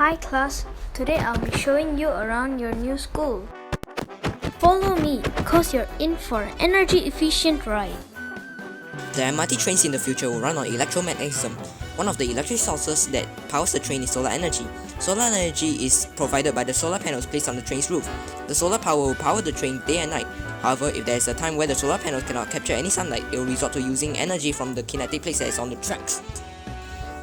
Hi class, today I'll be showing you around your new school. Follow me, cause you're in for an energy efficient ride. The MRT trains in the future will run on electromagnetism. One of the electric sources that powers the train is solar energy. Solar energy is provided by the solar panels placed on the train's roof. The solar power will power the train day and night. However, if there is a time where the solar panels cannot capture any sunlight, it will resort to using energy from the kinetic plates that is on the tracks.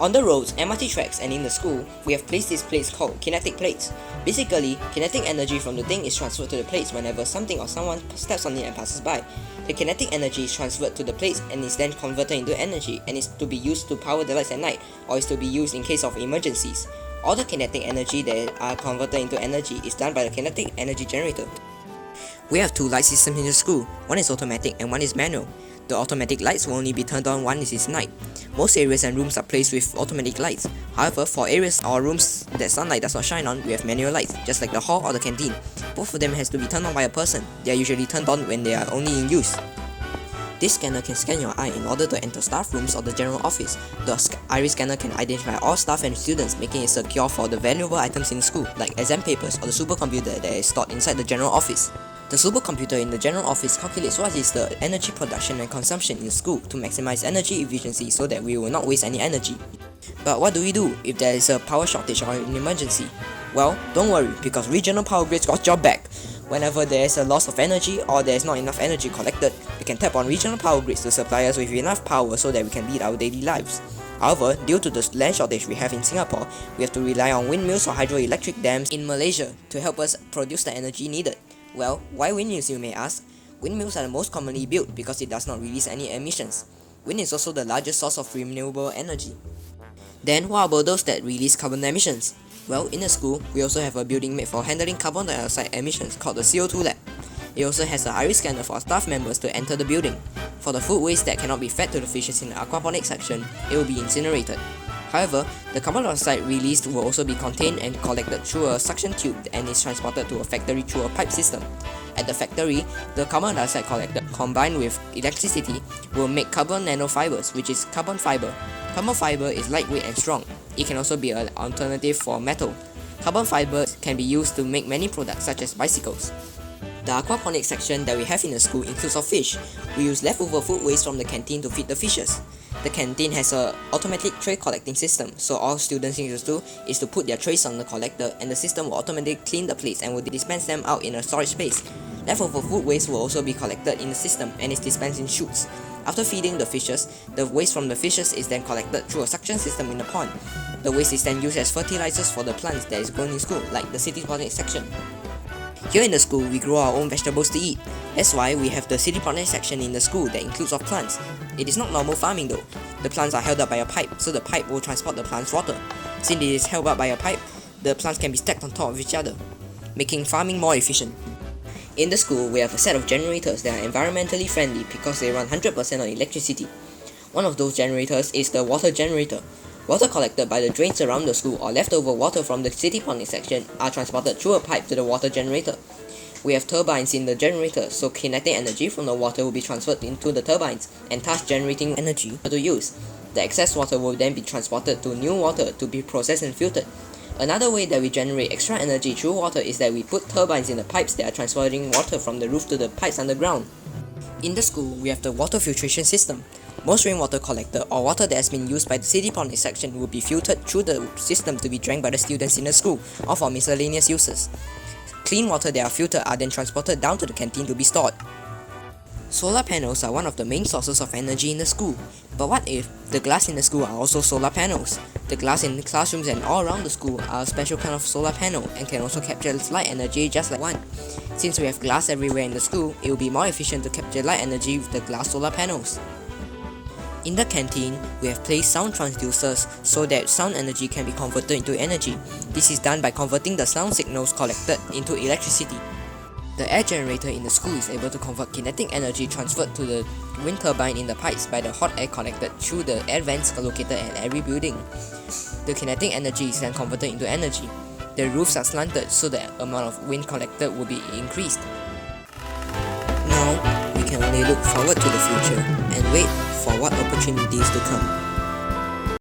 On the roads, MRT tracks, and in the school, we have placed these plates called kinetic plates. Basically, kinetic energy from the thing is transferred to the plates whenever something or someone steps on it and passes by. The kinetic energy is transferred to the plates and is then converted into energy and is to be used to power the lights at night or is to be used in case of emergencies. All the kinetic energy that are converted into energy is done by the kinetic energy generator. We have two light systems in the school. One is automatic and one is manual. The automatic lights will only be turned on when it is night. Most areas and rooms are placed with automatic lights. However, for areas or rooms that sunlight does not shine on, we have manual lights, just like the hall or the canteen. Both of them has to be turned on by a person. They are usually turned on when they are only in use. This scanner can scan your eye in order to enter staff rooms or the general office. The iris scanner can identify all staff and students, making it secure for the valuable items in the school, like exam papers or the supercomputer that is stored inside the general office. The supercomputer in the general office calculates what is the energy production and consumption in the school to maximize energy efficiency so that we will not waste any energy. But what do we do if there is a power shortage or an emergency? Well, don't worry, because regional power grids got your back. Whenever there is a loss of energy or there is not enough energy collected, we can tap on regional power grids to supply us with enough power so that we can lead our daily lives. However, due to the land shortage we have in Singapore, we have to rely on windmills or hydroelectric dams in Malaysia to help us produce the energy needed. Well, why windmills, you may ask? Windmills are the most commonly built because it does not release any emissions. Wind is also the largest source of renewable energy. Then, what about those that release carbon emissions? Well, in the school, we also have a building made for handling carbon dioxide emissions called the CO2 lab. It also has an iris scanner for staff members to enter the building. For the food waste that cannot be fed to the fishes in the aquaponics section, it will be incinerated. However, the carbon dioxide released will also be contained and collected through a suction tube and is transported to a factory through a pipe system. At the factory, the carbon dioxide collected combined with electricity will make carbon nanofibers, which is carbon fiber. Carbon fiber is lightweight and strong. It can also be an alternative for metal. Carbon fiber can be used to make many products such as bicycles. The aquaponics section that we have in the school includes of fish. We use leftover food waste from the canteen to feed the fishes. The canteen has an automatic tray collecting system, so all students need to do is to put their trays on the collector and the system will automatically clean the plates and will dispense them out in a storage space. Leftover food waste will also be collected in the system and is dispensed in chutes. After feeding the fishes, the waste from the fishes is then collected through a suction system in the pond. The waste is then used as fertilizers for the plants that is grown in school, like the city botanic section. Here in the school, we grow our own vegetables to eat. That's why we have the city botanic section in the school that includes of plants. It is not normal farming though. The plants are held up by a pipe, so the pipe will transport the plant's water. Since it is held up by a pipe, the plants can be stacked on top of each other, making farming more efficient. In the school, we have a set of generators that are environmentally friendly because they run 100% on electricity. One of those generators is the water generator. Water collected by the drains around the school or leftover water from the city pond section are transported through a pipe to the water generator. We have turbines in the generator, so kinetic energy from the water will be transferred into the turbines and thus generating energy to use. The excess water will then be transported to new water to be processed and filtered. Another way that we generate extra energy through water is that we put turbines in the pipes that are transferring water from the roof to the pipes underground. In the school, we have the water filtration system. Most rainwater collected or water that has been used by the city pond section will be filtered through the system to be drank by the students in the school or for miscellaneous uses. Clean water that are filtered are then transported down to the canteen to be stored. Solar panels are one of the main sources of energy in the school. But what if the glass in the school are also solar panels? The glass in the classrooms and all around the school are a special kind of solar panel and can also capture light energy just like one. Since we have glass everywhere in the school, it will be more efficient to capture light energy with the glass solar panels. In the canteen, we have placed sound transducers so that sound energy can be converted into energy. This is done by converting the sound signals collected into electricity. The air generator in the school is able to convert kinetic energy transferred to the wind turbine in the pipes by the hot air collected through the air vents located at every building. The kinetic energy is then converted into energy. The roofs are slanted so the amount of wind collected will be increased. Now, we can only look forward to the future and wait for what opportunities to come.